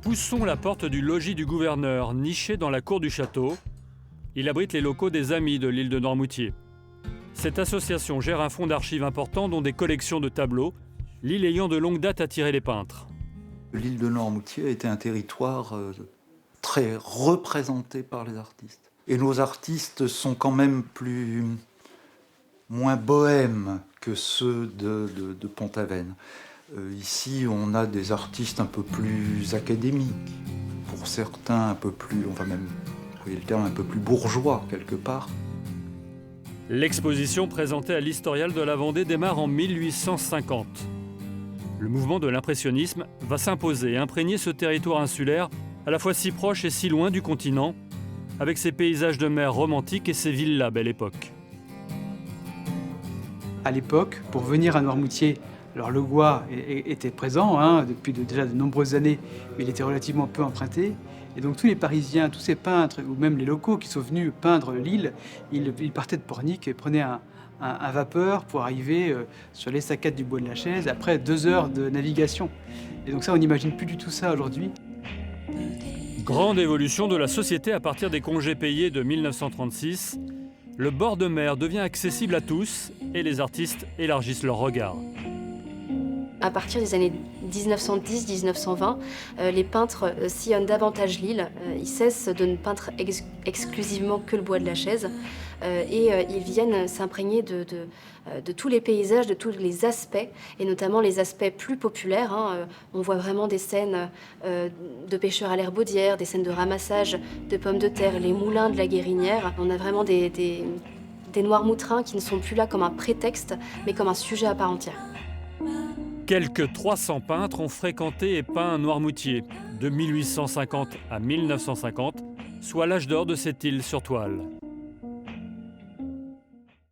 Poussons la porte du logis du gouverneur, niché dans la cour du château. Il abrite les locaux des Amis de l'île de Noirmoutier. Cette association gère un fonds d'archives important dont des collections de tableaux, l'île ayant de longue date attiré les peintres. L'île de Noirmoutier a été un territoire très représenté par les artistes. Et nos artistes sont quand même moins bohèmes que ceux de Pont-Aven. Ici, on a des artistes un peu plus académiques, pour certains un peu plus, on va même employer le terme, un peu plus bourgeois quelque part. L'exposition présentée à l'Historial de la Vendée démarre en 1850. Le mouvement de l'impressionnisme va s'imposer et imprégner ce territoire insulaire, à la fois si proche et si loin du continent, avec ses paysages de mer romantiques et ses villas belle époque. À l'époque, pour venir à Noirmoutier, alors le Gois était présent depuis déjà de nombreuses années, mais il était relativement peu emprunté. Et donc tous les Parisiens, tous ces peintres, ou même les locaux qui sont venus peindre l'île, ils partaient de Pornic et prenaient un vapeur pour arriver sur l'estacade du Bois de la Chaise après 2 heures de navigation. Et donc ça, on n'imagine plus du tout ça aujourd'hui. Grande évolution de la société à partir des congés payés de 1936. Le bord de mer devient accessible à tous et les artistes élargissent leur regard. À partir des années 1910-1920, les peintres sillonnent davantage l'île. Ils cessent de ne peindre exclusivement que le Bois de la Chaise et ils viennent s'imprégner de tous les paysages, de tous les aspects, et notamment les aspects plus populaires. On voit vraiment des scènes de pêcheurs à l'herbaudière, des scènes de ramassage de pommes de terre, les moulins de la Guérinière. On a vraiment des Noirmoutrins qui ne sont plus là comme un prétexte, mais comme un sujet à part entière. Quelques 300 peintres ont fréquenté et peint Noirmoutier, de 1850 à 1950, soit l'âge d'or de cette île sur toile.